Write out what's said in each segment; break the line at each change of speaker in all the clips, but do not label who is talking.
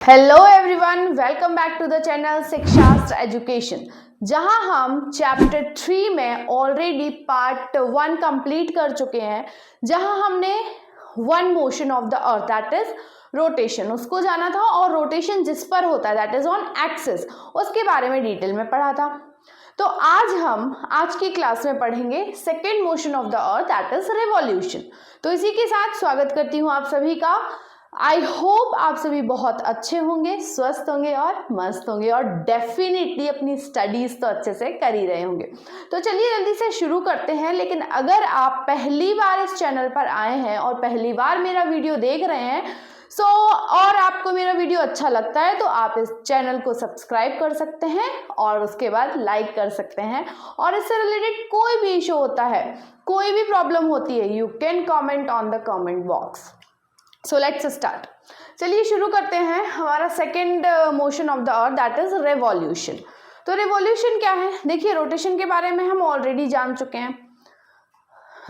Hello everyone, welcome back to the channel Shikshastra education, जहां हम chapter 3 में ऑलरेडी पार्ट 1 कंप्लीट कर चुके हैं, जहां हमने one motion of the earth that is rotation उसको जाना था और रोटेशन जिस पर होता है दैट इज ऑन एक्सिस उसके बारे में डिटेल में पढ़ा था। तो आज की क्लास में पढ़ेंगे second motion of the earth that is revolution. तो इसी के साथ स्वागत करती हूँ आप सभी का। आई होप आप सभी बहुत अच्छे होंगे, स्वस्थ होंगे और मस्त होंगे और डेफिनेटली अपनी स्टडीज तो अच्छे से कर ही रहे होंगे। तो चलिए जल्दी से शुरू करते हैं। लेकिन अगर आप पहली बार इस चैनल पर आए हैं और पहली बार मेरा वीडियो देख रहे हैं और आपको मेरा वीडियो अच्छा लगता है तो आप इस चैनल को सब्सक्राइब कर सकते हैं और उसके बाद लाइक कर सकते हैं। और इससे रिलेटेड कोई भी इशू होता है, कोई भी प्रॉब्लम होती है, you can comment on the comment box. So let's start. चलिए शुरू करते हैं हमारा second motion of the earth that is revolution. तो रिवॉल्यूशन क्या है? देखिए, रोटेशन के बारे में हम ऑलरेडी जान चुके हैं।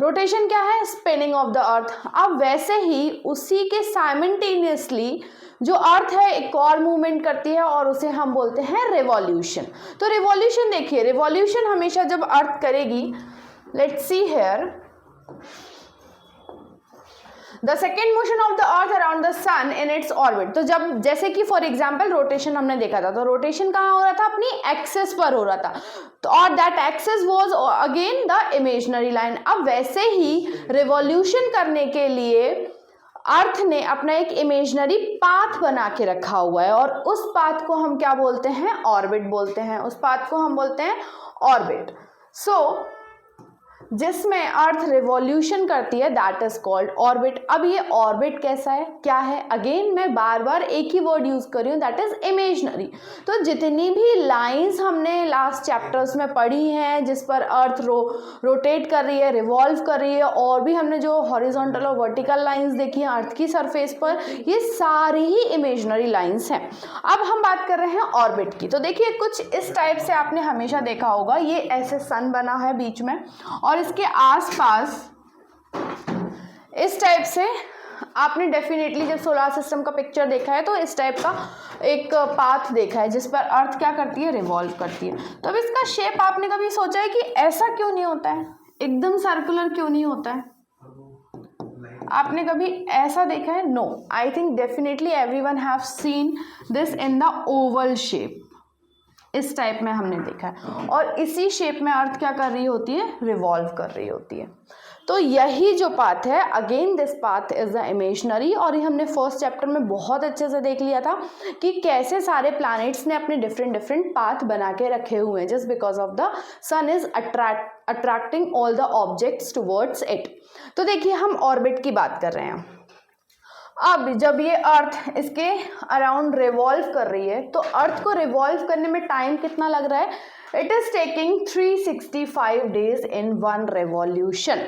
रोटेशन क्या है? Spinning of the earth. अब वैसे ही उसी के साइमल्टेनियसली जो अर्थ है एक और मूवमेंट करती है और उसे हम बोलते हैं रिवॉल्यूशन। तो रिवॉल्यूशन देखिए, रिवॉल्यूशन हमेशा जब अर्थ करेगी, let's see here the second motion of the earth around the sun in its orbit. तो जब जैसे कि फॉर एग्जाम्पल रोटेशन हमने देखा था, तो रोटेशन कहाँ हो रहा था? अपनी एक्सेस पर हो रहा था। तो और that axis was again the imaginary line. अब वैसे ही रिवॉल्यूशन करने के लिए अर्थ ने अपना एक इमेजिनरी पाथ बना के रखा हुआ है और उस पाथ को हम क्या बोलते हैं? ऑर्बिट बोलते हैं। उस पाथ को हम बोलते हैं ऑर्बिट। सो जिसमें अर्थ रिवॉल्यूशन करती है दैट इज कॉल्ड ऑर्बिट। अब ये ऑर्बिट कैसा है, क्या है? अगेन मैं बार बार एक ही वर्ड यूज कर रही हूँ दैट इज इमेजिनरी। तो जितनी भी लाइंस हमने लास्ट चैप्टर्स में पढ़ी हैं जिस पर अर्थ रोटेट कर रही है, रिवॉल्व कर रही है, और भी हमने जो हॉरिजॉन्टल और वर्टिकल लाइंस देखी हैं अर्थ की सरफेस पर, ये सारी ही इमेजिनरी लाइंस हैं। अब हम बात कर रहे हैं ऑर्बिट की। तो देखिए कुछ इस टाइप से आपने हमेशा देखा होगा, ये ऐसे सन बना है बीच में और इसके आसपास इस टाइप से आपने डेफिनेटली जब सोलर सिस्टम का पिक्चर देखा है तो इस टाइप का एक पाथ देखा है जिस पर अर्थ क्या करती है? रिवॉल्व करती है। तो अब इसका शेप आपने कभी सोचा है कि ऐसा क्यों नहीं होता है, एकदम सर्कुलर क्यों नहीं होता है? आपने कभी ऐसा देखा है? No, I think definitely everyone have seen this in the oval shape. इस टाइप में हमने देखा है और इसी शेप में अर्थ क्या कर रही होती है? रिवॉल्व कर रही होती है। तो यही जो पाथ है, again this path is the imaginary. और ये हमने फर्स्ट चैप्टर में बहुत अच्छे से देख लिया था कि कैसे सारे प्लैनेट्स ने अपने डिफरेंट पाथ बना के रखे हुए हैं just because of the sun is attracting all the objects towards it. तो देखिए हम ऑर्बिट की बात कर रहे हैं। अब जब ये अर्थ इसके अराउंड रिवॉल्व कर रही है तो अर्थ को रिवॉल्व करने में टाइम कितना लग रहा है? It is taking 365 days in one revolution.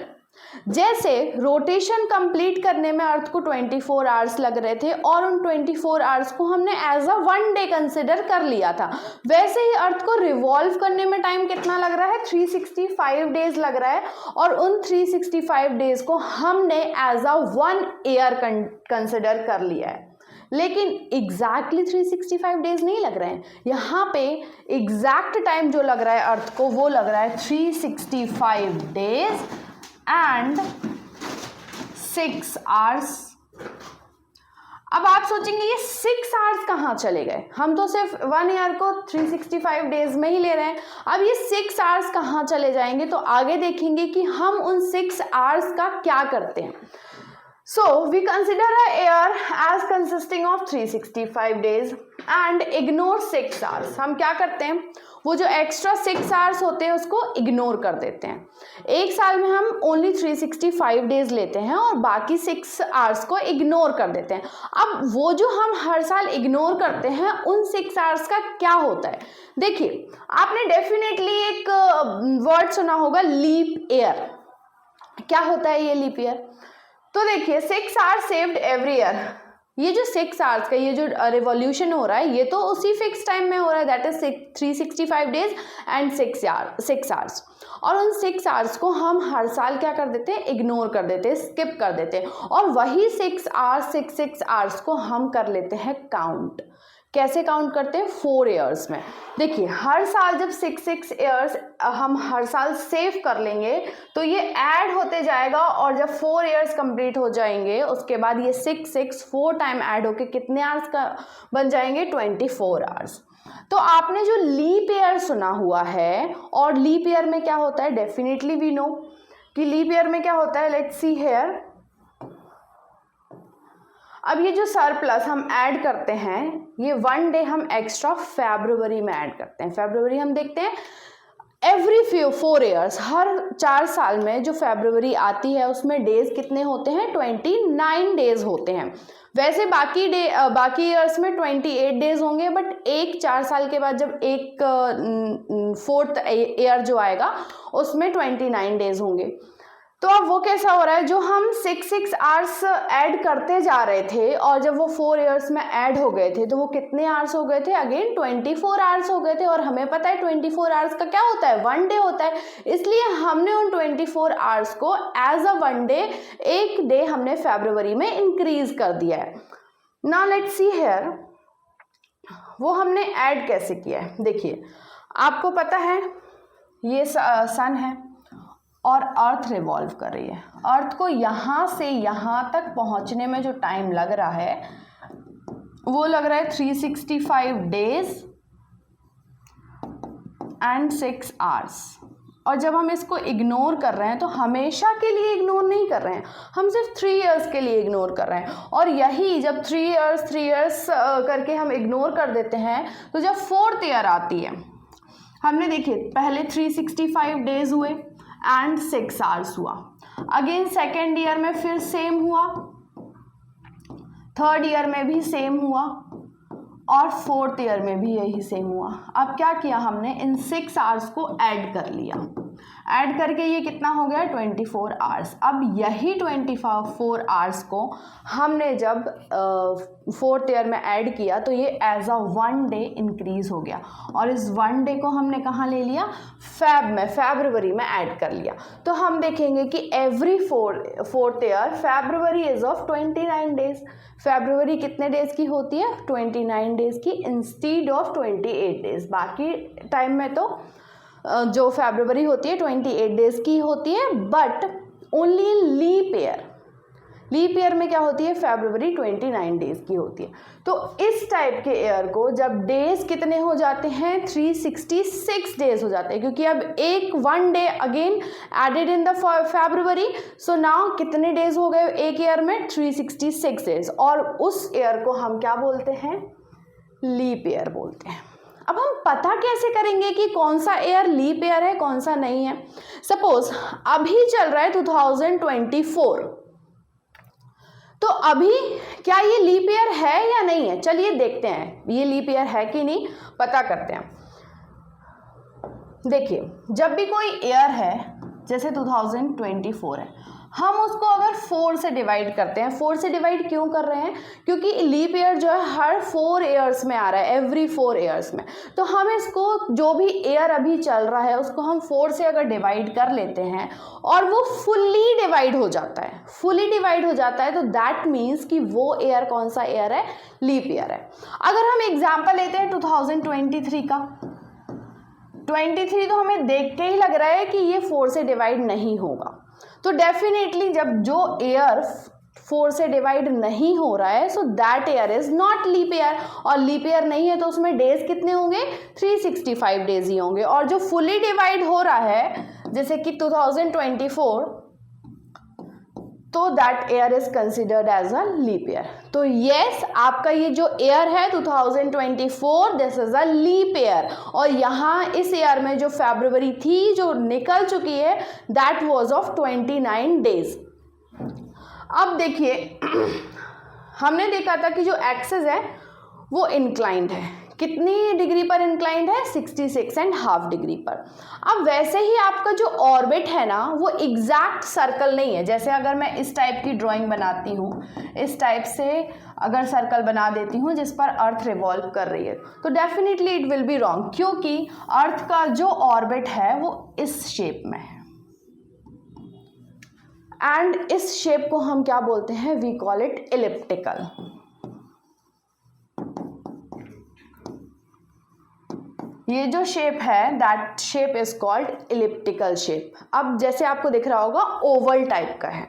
जैसे रोटेशन कंप्लीट करने में अर्थ को 24 आवर्स लग रहे थे और उन 24 आवर्स को हमने as a one day consider कर लिया था, वैसे ही अर्थ को रिवॉल्व करने में टाइम कितना लग रहा है? 365 डेज लग रहा है और उन 365 डेज को हमने as a one year consider कर लिया है। लेकिन एग्जैक्टली 365 डेज नहीं लग रहे हैं। यहाँ पे एग्जैक्ट टाइम जो लग रहा है अर्थ को वो लग रहा है 365 डेज एंड 6 आवर्स। अब आप सोचेंगे ये 6 आवर्स कहाँ चले गए? हम तो सिर्फ 1 ईयर को 365 डेज में ही ले रहे हैं। अब ये 6 आवर्स कहाँ चले जाएंगे? तो आगे देखेंगे कि हम उन 6 आवर्स का क्या करते हैं। So we consider a year as consisting of 365 days and ignore 6 hours. हम क्या करते हैं? वो जो एक्स्ट्रा 6 आवर्स होते हैं उसको इग्नोर कर देते हैं। एक साल में हम ओनली 365 डेज लेते हैं और बाकी 6 आवर्स को इग्नोर कर देते हैं। अब वो जो हम हर साल इग्नोर करते हैं उन 6 आवर्स का क्या होता है? देखिए आपने डेफिनेटली एक वर्ड सुना होगा, लीप ईयर। क्या होता है ये लीप ईयर? तो देखिए 6 आवर्स सेव्ड एवरी ईयर। ये जो 6 आवर्स का ये जो रिवॉल्यूशन हो रहा है ये तो उसी फिक्स टाइम में हो रहा है, that is 365 days and 6 hours. और उन 6 आवर्स को हम हर साल क्या कर देते हैं, इग्नोर कर देते हैं, स्किप कर देते हैं, और वही 6 आवर्स को हम कर लेते हैं काउंट। कैसे काउंट करते हैं, 4 ईयर्स में। देखिए हर साल जब 6 ईयर्स हम हर साल सेव कर लेंगे तो ये ऐड होते जाएगा, और जब 4 ईयर्स कंप्लीट हो जाएंगे उसके बाद ये 4 टाइम ऐड होके कितने आवर्स का बन जाएंगे, 24 आवर्स। तो आपने जो लीप ईयर सुना हुआ है, और लीप ईयर में क्या होता है, डेफिनेटली वी नो कि लीप ईयर में क्या होता है, लेट्स सी हियर। अब ये जो सरप्लस हम ऐड करते हैं, ये 1 डे हम एक्स्ट्रा फरवरी में ऐड करते हैं। फरवरी हम देखते हैं एवरी 4 ईयर्स, हर 4 साल में जो फरवरी आती है उसमें डेज कितने होते हैं, 29 डेज होते हैं। वैसे बाकी ईयर्स में 28 डेज होंगे, बट 4 साल के बाद जब एक 4th ईयर जो आएगा उसमें 29 डेज होंगे। तो अब वो कैसा हो रहा है, जो हम 6 आवर्स ऐड करते जा रहे थे और जब वो 4 ईयर्स में ऐड हो गए थे तो वो कितने आवर्स हो गए थे, अगेन 24 आवर्स हो गए थे। और हमें पता है 24 आवर्स का क्या होता है, 1 डे होता है, इसलिए हमने उन 24 आवर्स को एज अ 1 डे, एक डे हमने फरवरी में इंक्रीज कर दिया है। नाउ लेट्स सी हियर, वो हमने ऐड कैसे किया है। देखिए आपको पता है ये सन है और अर्थ रिवॉल्व कर रही है। अर्थ को यहाँ से यहाँ तक पहुँचने में जो टाइम लग रहा है वो लग रहा है 365 डेज एंड 6 आवर्स। और जब हम इसको इग्नोर कर रहे हैं तो हमेशा के लिए इग्नोर नहीं कर रहे हैं, हम सिर्फ 3 ईयर्स के लिए इग्नोर कर रहे हैं। और यही जब 3 ईयर्स करके हम इग्नोर कर देते हैं तो जब 4th ईयर आती है, हमने देखिए पहले 365 डेज हुए एंड 6 आवर्स हुआ, अगेन 2nd ईयर में फिर सेम हुआ, 3rd ईयर में भी सेम हुआ, और 4th ईयर में भी यही सेम हुआ। अब क्या किया हमने, इन 6 आवर्स को ऐड कर लिया, ऐड करके ये कितना हो गया, 24 आवर्स। अब यही 24 आवर्स को हमने जब 4th ईयर में ऐड किया तो ये एज अ 1 डे इंक्रीज हो गया, और इस 1 डे को हमने कहाँ ले लिया, फरवरी में ऐड कर लिया। तो हम देखेंगे कि every 4th year February is of 29 days. फरवरी कितने डेज की होती है, 29 डेज की इंस्टीड ऑफ 28 डेज। बाकी टाइम में तो जो फरवरी होती है 28 डेज की होती है, but only in leap year. Leap year में क्या होती है, फरवरी 29 डेज की होती है। तो इस टाइप के ईयर को जब डेज कितने हो जाते हैं, 366 डेज हो जाते हैं, क्योंकि अब एक 1 day again added in the February. So now कितने डेज हो गए एक ईयर में, 366 डेज। और उस ईयर को हम क्या बोलते हैं, लीप ईयर बोलते हैं। अब हम पता कैसे करेंगे कि कौन सा ईयर लीप ईयर है, कौन सा नहीं है। सपोज अभी चल रहा है 2024, तो अभी क्या ये लीप ईयर है या नहीं है, चलिए देखते हैं ये लीप ईयर है कि नहीं, पता करते हैं। देखिए जब भी कोई ईयर है, जैसे 2024 है, हम उसको अगर 4 से डिवाइड करते हैं, 4 से डिवाइड क्यों कर रहे हैं, क्योंकि लीप ईयर जो है हर 4 ईयर्स में आ रहा है, एवरी 4 ईयर्स में। तो हम इसको जो भी ईयर अभी चल रहा है उसको हम 4 से अगर डिवाइड कर लेते हैं और वो फुल्ली डिवाइड हो जाता है, तो दैट मीन्स कि वो ईयर कौन सा ईयर है, लीप ईयर है। अगर हम एग्जाम्पल लेते हैं 2023 का, 23 तो हमें देख के ही लग रहा है कि ये 4 से डिवाइड नहीं होगा। तो डेफिनेटली जब जो ईयर 4 से डिवाइड नहीं हो रहा है, so that year is not leap year. और लीप ईयर नहीं है तो उसमें डेज कितने होंगे, 365 डेज ही होंगे। और जो फुली डिवाइड हो रहा है जैसे कि 2024, तो that year is considered as a leap year. तो यस, आपका ये जो ईयर है 2024, this is a leap year. और यहाँ इस ईयर में जो फरवरी थी जो निकल चुकी है, दैट वाज ऑफ 29 डेज। अब देखिए हमने देखा था कि जो एक्सिस है वो इंक्लाइंड है, कितनी डिग्री पर इंक्लाइंड है, 66.5 डिग्री पर। अब वैसे ही आपका जो ऑर्बिट है ना वो एग्जैक्ट सर्कल नहीं है। जैसे अगर मैं इस टाइप की ड्राइंग बनाती हूँ, इस टाइप से अगर सर्कल बना देती हूँ जिस पर अर्थ रिवॉल्व कर रही है, तो definitely it will be wrong, क्योंकि अर्थ का जो ऑर्बिट है वो इस शेप में है। एंड इस शेप को हम क्या बोलते हैं, वी कॉल इट इलिप्टिकल। ये जो शेप है that shape is called elliptical shape. अब जैसे आपको दिख रहा होगा ओवल टाइप का है,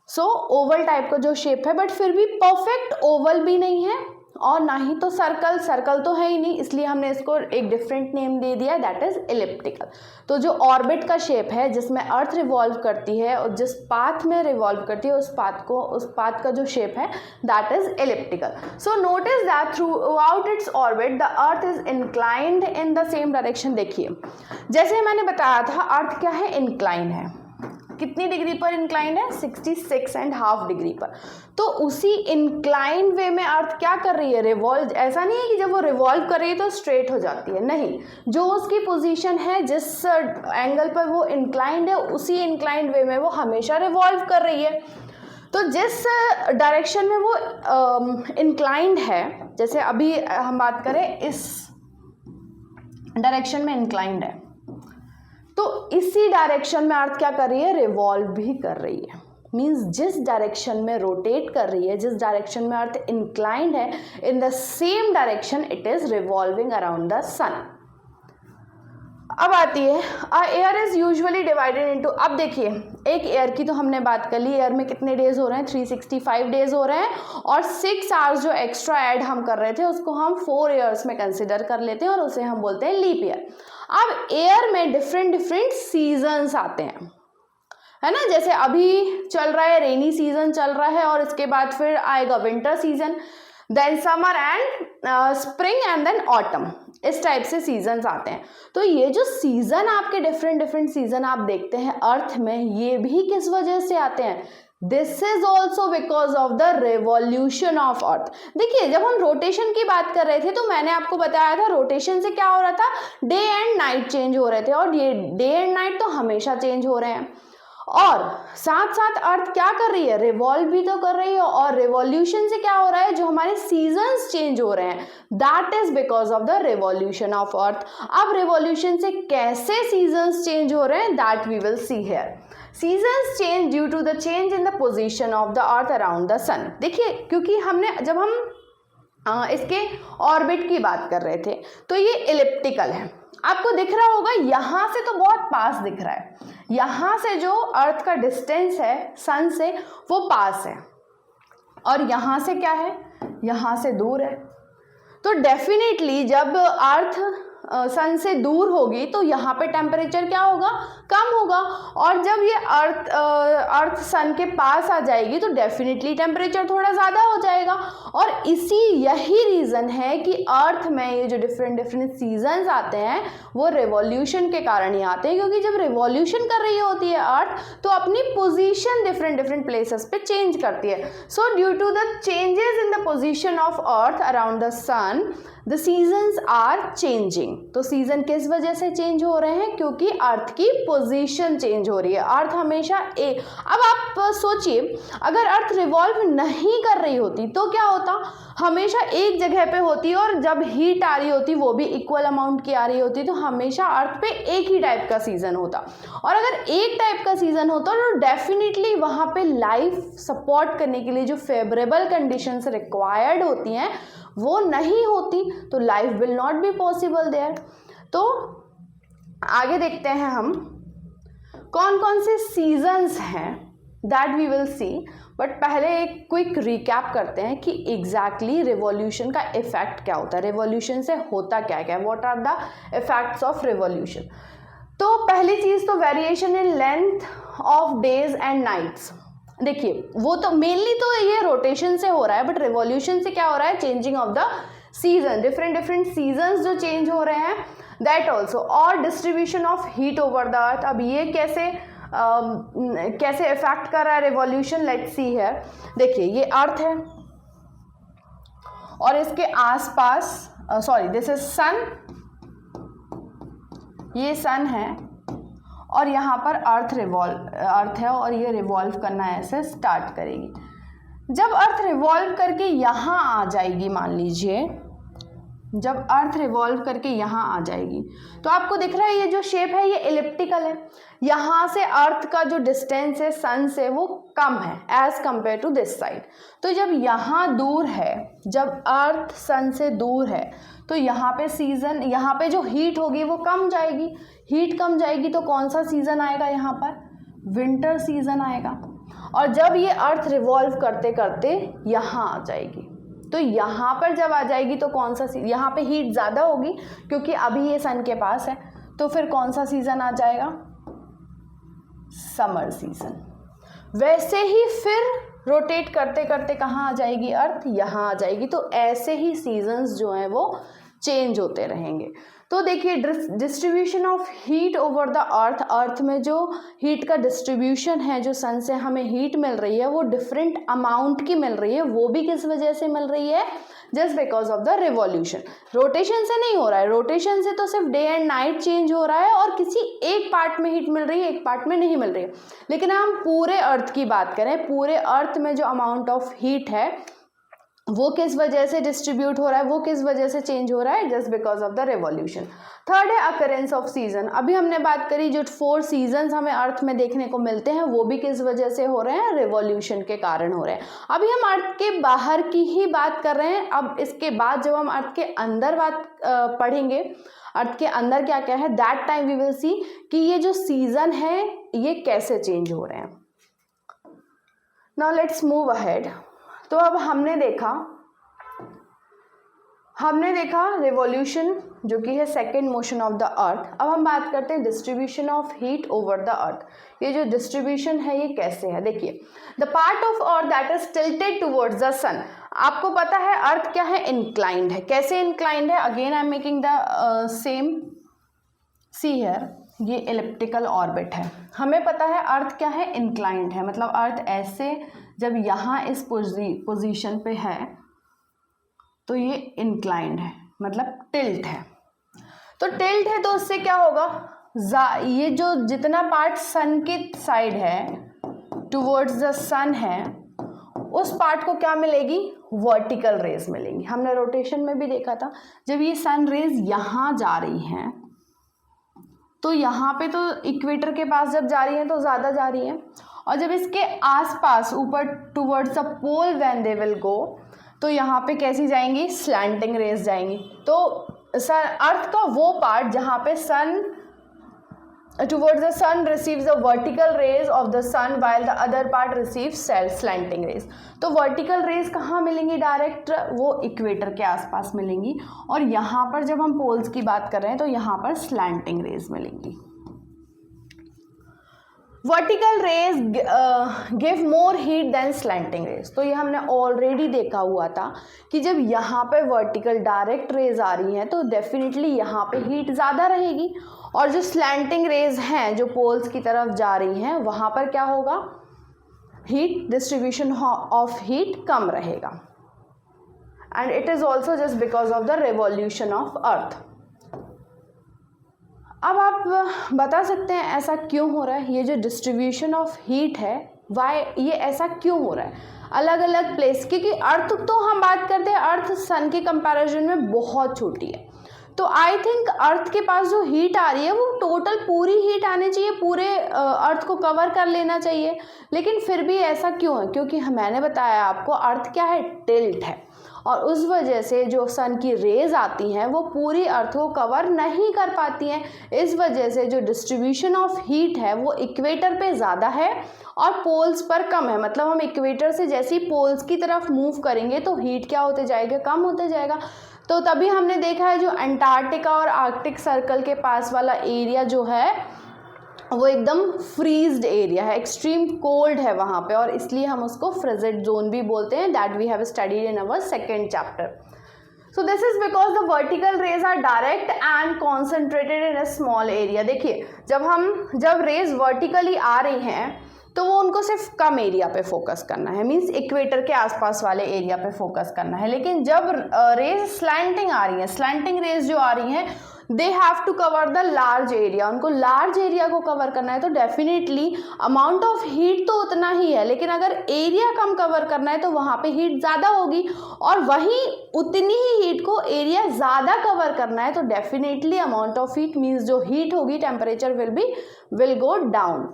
सो ओवल टाइप का जो शेप है, बट फिर भी परफेक्ट ओवल भी नहीं है और ना ही तो सर्कल, सर्कल तो है ही नहीं, इसलिए हमने इसको एक डिफरेंट नेम दे दिया, दैट इज इलिप्टिकल। तो जो ऑर्बिट का शेप है जिसमें अर्थ रिवॉल्व करती है और जिस पाथ में रिवॉल्व करती है उस पाथ का जो शेप है that is elliptical. So notice that through out its orbit the earth is inclined in the same direction. देखिए जैसे मैंने बताया था अर्थ क्या है, इंक्लाइन है। कितनी डिग्री पर इंक्लाइंड है, 66.5 डिग्री पर। तो उसी इंक्लाइन वे में अर्थ क्या कर रही है, रिवॉल्व। ऐसा नहीं है कि जब वो रिवॉल्व कर रही है तो स्ट्रेट हो जाती है, नहीं, जो उसकी पोजीशन है, जिस एंगल पर वो इंक्लाइंड है उसी इंक्लाइंड वे में वो हमेशा रिवॉल्व कर रही है। तो जिस डायरेक्शन में वो इंक्लाइंड है, जैसे अभी हम बात करें इस डायरेक्शन में इंक्लाइंड है, तो इसी डायरेक्शन में अर्थ क्या कर रही है, रिवॉल्व भी कर रही है। मीन्स जिस डायरेक्शन में रोटेट कर रही है, जिस डायरेक्शन में अर्थ इंक्लाइंड है, in the same direction it is revolving around the sun. अब आती है air is usually divided into. अब देखिए एक एयर की तो हमने बात कर ली, एयर में कितने डेज हो रहे हैं, 365 डेज हो रहे हैं, और 6 आवर्स जो एक्स्ट्रा ऐड हम कर रहे थे उसको हम 4 ईयर्स में कंसिडर कर लेते हैं और उसे हम बोलते हैं लीप ईयर। अब एयर में डिफरेंट डिफरेंट सीजन्स आते हैं, है ना। जैसे अभी चल रहा है रेनी सीजन चल रहा है, और इसके बाद फिर आएगा winter season, then summer and spring and then autumn, इस टाइप से सीजन्स आते हैं। तो ये जो सीजन आपके डिफरेंट डिफरेंट सीजन आप देखते हैं अर्थ में, ये भी किस वजह से आते हैं, this is also because of the revolution of अर्थ। देखिए जब हम रोटेशन की बात कर रहे थे तो मैंने आपको बताया था रोटेशन से क्या हो रहा था, डे एंड नाइट चेंज हो रहे थे, और ये डे एंड नाइट तो हमेशा चेंज हो रहे हैं। और साथ साथ अर्थ क्या कर रही है, रिवॉल्व भी तो कर रही है, और रिवॉल्यूशन से क्या हो रहा है, जो हमारे सीजन्स चेंज हो रहे हैं, that is because of the revolution of earth. अब रिवॉल्यूशन से कैसे सीजन्स चेंज हो रहे हैं, that we will see here. Seasons change due to the change in the position of the earth around the sun. देखिए क्योंकि हमने जब हम इसके ऑर्बिट की बात कर रहे थे तो ये इलिप्टिकल है, आपको दिख रहा होगा यहाँ से तो बहुत पास दिख रहा है, यहाँ से जो अर्थ का डिस्टेंस है सन से वो पास है, और यहाँ से क्या है, यहाँ से दूर है। तो डेफिनेटली जब अर्थ सन से दूर होगी तो यहाँ पे टेम्परेचर क्या होगा, कम होगा, और जब ये अर्थ सन के पास आ जाएगी तो डेफिनेटली टेम्परेचर थोड़ा ज़्यादा हो जाएगा। और यही रीज़न है कि अर्थ में ये जो डिफरेंट डिफरेंट सीजन्स आते हैं वो रिवॉल्यूशन के कारण ही आते हैं, क्योंकि जब रिवॉल्यूशन कर रही होती है अर्थ तो अपनी पोजीशन डिफरेंट डिफरेंट प्लेसेस पे चेंज करती है। So due to the changes in the position of earth around the sun the seasons are changing. तो सीजन किस वजह से चेंज हो रहे हैं, क्योंकि अर्थ की पोजीशन चेंज हो रही है। अर्थ हमेशा अब आप सोचिए अगर अर्थ रिवॉल्व नहीं कर रही होती तो क्या होता, हमेशा एक जगह पे होती, और जब हीट आ रही होती वो भी इक्वल अमाउंट की आ रही होती, तो हमेशा अर्थ पे एक ही टाइप का सीजन होता। और अगर एक टाइप का सीजन होता तो डेफिनेटली वहाँ पे लाइफ सपोर्ट करने के लिए जो फेवरेबल कंडीशंस रिक्वायर्ड होती हैं वो नहीं होती, तो life will not be possible there. तो आगे देखते हैं हम कौन कौन से सीजन्स हैं that we will see, but पहले एक क्विक रिकैप करते हैं कि एग्जैक्टली रिवॉल्यूशन का इफेक्ट क्या होता है, रिवॉल्यूशन से होता क्या क्या, what are the effects of revolution. तो पहली चीज़ तो variation in length of days and nights. देखिए वो तो मेनली तो ये रोटेशन से हो रहा है, बट रिवॉल्यूशन से क्या हो रहा है, changing of the season, different different seasons जो चेंज हो रहे हैं दैट ऑल्सो, और distribution of heat over the earth. अब ये कैसे इफेक्ट कर रहा है रिवॉल्यूशन, लेट्स सी हियर। देखिए ये अर्थ है और इसके आसपास सॉरी दिस इज सन, ये सन है और यहाँ पर अर्थ है और ये रिवॉल्व करना ऐसे स्टार्ट करेगी। जब अर्थ रिवॉल्व करके यहाँ आ जाएगी, मान लीजिए जब अर्थ रिवॉल्व करके यहाँ आ जाएगी तो आपको दिख रहा है ये जो शेप है ये इलिप्टिकल है। यहाँ से अर्थ का जो डिस्टेंस है सन से वो कम है as compare to this side. तो जब यहाँ दूर है, जब अर्थ सन से दूर है तो यहाँ पे सीजन, यहाँ पे जो हीट होगी वो कम जाएगी। हीट कम जाएगी तो कौन सा सीजन आएगा यहाँ पर? विंटर सीजन आएगा। और जब ये अर्थ रिवॉल्व करते करते यहाँ आ जाएगी तो यहाँ पर जब आ जाएगी तो कौन सा यहाँ पे हीट ज़्यादा होगी क्योंकि अभी ये सन के पास है, तो फिर कौन सा सीज़न आ जाएगा? Summer season. वैसे ही फिर रोटेट करते करते कहाँ आ जाएगी अर्थ? यहाँ आ जाएगी। तो ऐसे ही सीजन्स जो हैं वो चेंज होते रहेंगे। तो देखिए distribution of heat over the अर्थ में जो हीट का डिस्ट्रीब्यूशन है, जो सन से हमें हीट मिल रही है वो डिफरेंट अमाउंट की मिल रही है। वो भी किस वजह से मिल रही है? Just because of the revolution. Rotation से नहीं हो रहा है, रोटेशन से तो सिर्फ डे एंड नाइट चेंज हो रहा है और किसी एक पार्ट में हीट मिल रही है, एक पार्ट में नहीं मिल रही है। लेकिन हम पूरे अर्थ की बात करें, पूरे अर्थ में जो अमाउंट ऑफ हीट है वो किस वजह से डिस्ट्रीब्यूट हो रहा है, वो किस वजह से चेंज हो रहा है? Just because of the revolution. Third है अकरेंस ऑफ सीजन। अभी हमने बात करी जो 4 सीजन्स हमें अर्थ में देखने को मिलते हैं वो भी किस वजह से हो रहे हैं? रिवॉल्यूशन के कारण हो रहे हैं। अभी हम अर्थ के बाहर की ही बात कर रहे हैं। अब इसके बाद जब हम अर्थ के अंदर बात पढ़ेंगे, अर्थ के अंदर क्या क्या है, that time we will see कि ये जो सीजन है ये कैसे चेंज हो रहे हैं। Now let's move ahead. तो अब हमने देखा रिवॉल्यूशन जो कि है second motion of the earth. अब हम बात करते हैं distribution of heat over the earth. ये जो डिस्ट्रीब्यूशन है ये कैसे है? देखिए the part of earth that is tilted towards the sun. आपको पता है अर्थ क्या है? इंक्लाइंड है। कैसे इंक्लाइंड है? Again I am making the same, see here, ये एलिप्टिकल ऑर्बिट है। हमें पता है अर्थ क्या है? इंक्लाइंड है। मतलब अर्थ ऐसे जब यहाँ इस पोजीशन पे है तो ये इंक्लाइंड है, मतलब टिल्ट है। तो टिल्ट है तो उससे क्या होगा? ये जो जितना पार्ट सन के साइड है, टुवर्ड्स द सन है, उस पार्ट को क्या मिलेगी? वर्टिकल रेज मिलेंगी। हमने रोटेशन में भी देखा था जब ये सन रेज यहाँ जा रही हैं तो यहाँ पे तो इक्वेटर के पास जब जा रही हैं तो ज़्यादा जा रही हैं, और जब इसके आसपास ऊपर towards the pole when they will go तो यहाँ पे कैसी जाएंगी? स्लैंटिंग रेज जाएंगी। तो अर्थ का वो पार्ट जहाँ पे सन towards the sun receives the vertical rays of the sun while the other part receives slanting rays। तो vertical rays कहाँ मिलेंगी? डायरेक्ट वो इक्वेटर के आसपास मिलेंगी, और यहाँ पर जब हम पोल्स की बात कर रहे हैं तो यहाँ पर slanting rays मिलेंगी। Vertical rays give more heat than slanting rays. तो ये हमने ऑलरेडी देखा हुआ था कि जब यहाँ पे वर्टिकल डायरेक्ट रेज आ रही हैं तो डेफिनेटली यहाँ पे हीट ज़्यादा रहेगी, और जो स्लैंटिंग रेज हैं जो पोल्स की तरफ जा रही हैं वहाँ पर क्या होगा? हीट डिस्ट्रीब्यूशन ऑफ हीट कम रहेगा। And it is also just because of the revolution of earth. अब आप बता सकते हैं ऐसा क्यों हो रहा है? ये जो डिस्ट्रीब्यूशन ऑफ हीट है वाई ये ऐसा क्यों हो रहा है अलग अलग प्लेस? क्योंकि अर्थ तो हम बात करते हैं अर्थ सन के कंपैरिजन में बहुत छोटी है, तो आई थिंक अर्थ के पास जो हीट आ रही है वो टोटल पूरी हीट आनी चाहिए, पूरे अर्थ को कवर कर लेना चाहिए। लेकिन फिर भी ऐसा क्यों है? क्योंकि मैंने बताया आपको अर्थ क्या है? टिल्ट है, और उस वजह से जो सन की रेज आती हैं वो पूरी अर्थ को कवर नहीं कर पाती हैं। इस वजह से जो डिस्ट्रीब्यूशन ऑफ हीट है वो इक्वेटर पे ज़्यादा है और पोल्स पर कम है। मतलब हम इक्वेटर से जैसे ही पोल्स की तरफ मूव करेंगे तो हीट क्या होते जाएगा? कम होते जाएगा। तो तभी हमने देखा है जो अंटार्कटिका और आर्कटिक सर्कल के पास वाला एरिया जो है वो एकदम फ्रीज्ड एरिया है, एक्सट्रीम कोल्ड है वहाँ पे, और इसलिए हम उसको फ्रिजिड जोन भी बोलते हैं। That we have studied in our second chapter. So this is because the vertical rays are direct and concentrated in a small area. देखिए जब रेज वर्टिकली आ रही हैं तो वो उनको सिर्फ कम एरिया पे फोकस करना है, मींस इक्वेटर के आसपास वाले एरिया पे फोकस करना है। लेकिन जब रेज स्लैंटिंग आ रही है, स्लैंटिंग रेज जो आ रही हैं, they have to cover the large area, उनको लार्ज एरिया को कवर करना है, तो डेफिनेटली अमाउंट ऑफ हीट तो उतना ही है, लेकिन अगर एरिया कम कवर करना है तो वहाँ पे हीट ज़्यादा होगी, और वहीं उतनी ही हीट को एरिया ज़्यादा कवर करना है, तो definitely amount of heat means जो हीट होगी, temperature will go down.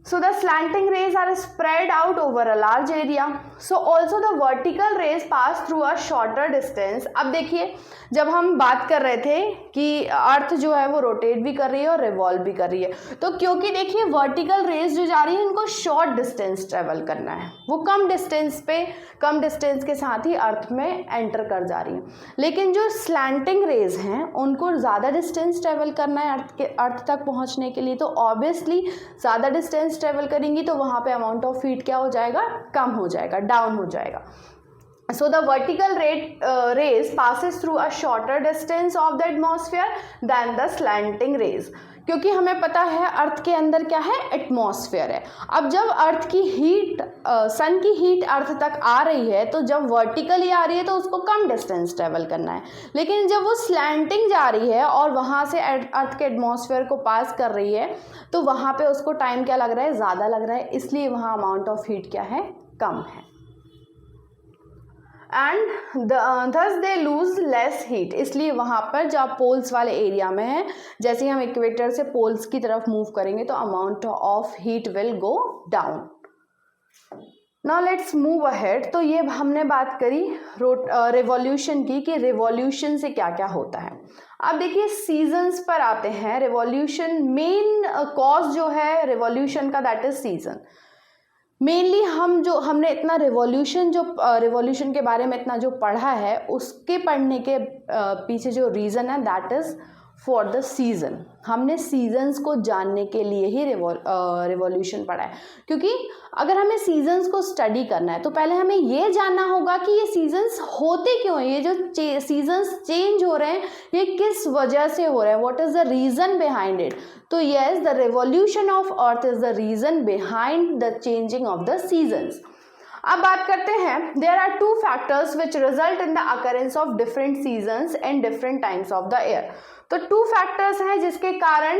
So the slanting rays are spread out over a large area. So also the vertical rays pass through a shorter distance. अब देखिए, जब हम बात कर रहे थे कि अर्थ जो है वो रोटेट भी कर रही है और रिवॉल्व भी कर रही है, तो क्योंकि देखिए वर्टिकल रेज जो जा रही है इनको शॉर्ट डिस्टेंस ट्रेवल करना है, वो कम डिस्टेंस के साथ ही अर्थ में एंटर कर जा रही है। लेकिन जो स्लैंटिंग रेज हैं उनको ज़्यादा डिस्टेंस ट्रेवल करना है अर्थ तक पहुंचने के लिए, तो ऑब्वियसली ज़्यादा डिस्टेंस ट्रेवल करेंगी तो वहाँ पे अमाउंट ऑफ हीट क्या हो जाएगा, कम हो जाएगा, डाउन हो जाएगा। So the vertical rays passes through a shorter distance of the atmosphere than the slanting rays. क्योंकि हमें पता है अर्थ के अंदर क्या है, एटमॉस्फेयर है। अब जब अर्थ की हीट, सन की हीट अर्थ तक आ रही है, तो जब वर्टिकली आ रही है तो उसको कम डिस्टेंस ट्रेवल करना है, लेकिन जब वो स्लैंटिंग जा रही है और वहाँ से अर्थ के एटमॉस्फेयर को पास कर रही है, तो वहाँ पे उसको टाइम क्या लग रहा है, ज़्यादा लग रहा है, इसलिए वहाँ अमाउंट ऑफ हीट क्या है, कम है। And thus they lose less heat, इसलिए वहाँ पर जब पोल्स वाले एरिया में है, जैसे हम इक्वेटर से पोल्स की तरफ मूव करेंगे तो amount of heat will go down. Now let's move ahead. तो ये हमने बात करी रिवॉल्यूशन की, कि रिवॉल्यूशन से क्या क्या होता है। अब देखिए सीजन्स पर आते हैं। रिवॉल्यूशन मेन कॉज जो है रिवॉल्यूशन का, दैट इज सीजन। मेनली हमने इतना रिवॉल्यूशन के बारे में इतना जो पढ़ा है, उसके पढ़ने के पीछे जो रीज़न है that is for the season. हमने सीजन्स को जानने के लिए ही रिवॉल्यूशन पढ़ा है, क्योंकि अगर हमें सीजन्स को स्टडी करना है तो पहले हमें ये जानना होगा कि ये सीजन्स होते क्यों हैं, ये जो सीजन्स चेंज हो रहे हैं ये किस वजह से हो रहे हैं, what is the reason behind it. तो yes, the revolution of earth is the reason behind the changing of the seasons. अब बात करते हैं, there are two factors which result in the occurrence of different seasons and different times of the year. तो two factors हैं जिसके कारण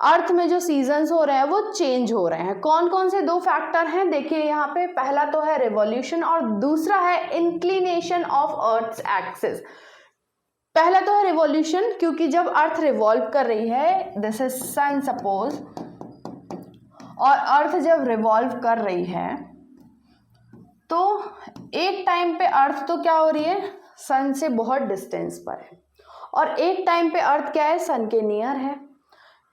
अर्थ में जो सीजन्स हो रहे हैं वो चेंज हो रहे हैं। कौन कौन से दो फैक्टर हैं, देखिए यहाँ पे, पहला तो है रिवॉल्यूशन और दूसरा है इंक्लिनेशन ऑफ अर्थ्स एक्सिस। पहला तो है रिवॉल्यूशन, क्योंकि जब अर्थ रिवॉल्व कर रही है, दिस इज सन सपोज, और अर्थ जब रिवॉल्व कर रही है तो एक टाइम पे अर्थ तो क्या हो रही है, सन से बहुत डिस्टेंस पर है, और एक टाइम पे अर्थ क्या है, सन के नियर है।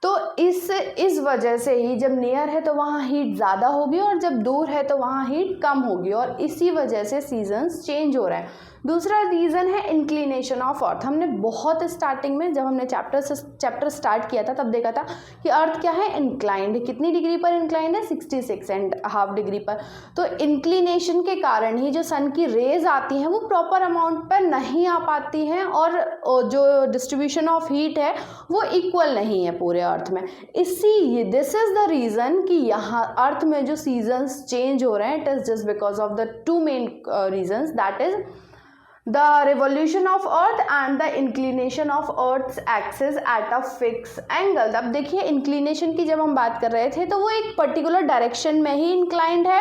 तो इस वजह से ही जब नियर है तो वहाँ हीट ज़्यादा होगी और जब दूर है तो वहाँ हीट कम होगी, और इसी वजह से सीजन्स चेंज हो रहे हैं। दूसरा रीज़न है इंक्लिनेशन ऑफ अर्थ। हमने बहुत स्टार्टिंग में जब हमने चैप्टर स्टार्ट किया था तब देखा था कि अर्थ क्या है, इंक्लाइंड। कितनी डिग्री पर इंक्लाइंड है, 66.5 डिग्री पर। तो इंक्लिनेशन के कारण ही जो सन की रेज आती हैं वो प्रॉपर अमाउंट पर नहीं आ पाती हैं, और जो डिस्ट्रीब्यूशन ऑफ हीट है वो इक्वल नहीं है पूरे अर्थ में। दिस इज द रीज़न कि यहाँ अर्थ में जो सीजन्स चेंज हो रहे हैं, it is just because of the two main reasons, that is the revolution of earth and the inclination of earth's axis at a fix angle. अब देखिए inclination की जब हम बात कर रहे थे तो वो एक पर्टिकुलर डायरेक्शन में ही इंक्लाइंड है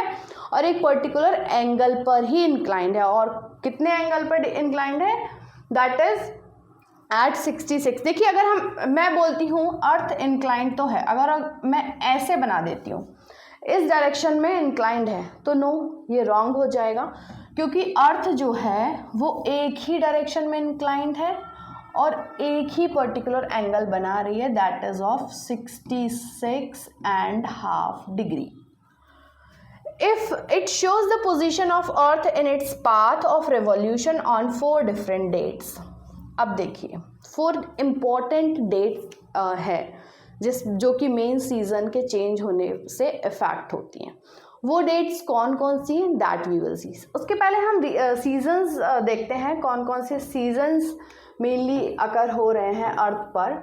और एक पर्टिकुलर एंगल पर ही इंक्लाइंड है। और कितने एंगल पर इंक्लाइंड है, दैट इज एट 66। देखिए अगर मैं बोलती हूँ अर्थ इंक्लाइंड तो है, अगर मैं ऐसे बना देती हूँ इस डायरेक्शन में इंक्लाइंड है, तो नो, ये रॉन्ग हो जाएगा, क्योंकि अर्थ जो है वो एक ही डायरेक्शन में इंक्लाइंड है और एक ही पर्टिकुलर एंगल बना रही है, that is of 66.5 degree. If it shows the position of Earth in its path of revolution on 4 different dates. अब देखिए 4 important dates है जो कि मेन सीजन के चेंज होने से इफेक्ट होती हैं। वो डेट्स कौन कौन सी हैं, दैट वी विल सी। उसके पहले हम सीजन्स देखते हैं, कौन कौन से सीजन्स मेनली अकर हो रहे हैं अर्थ पर।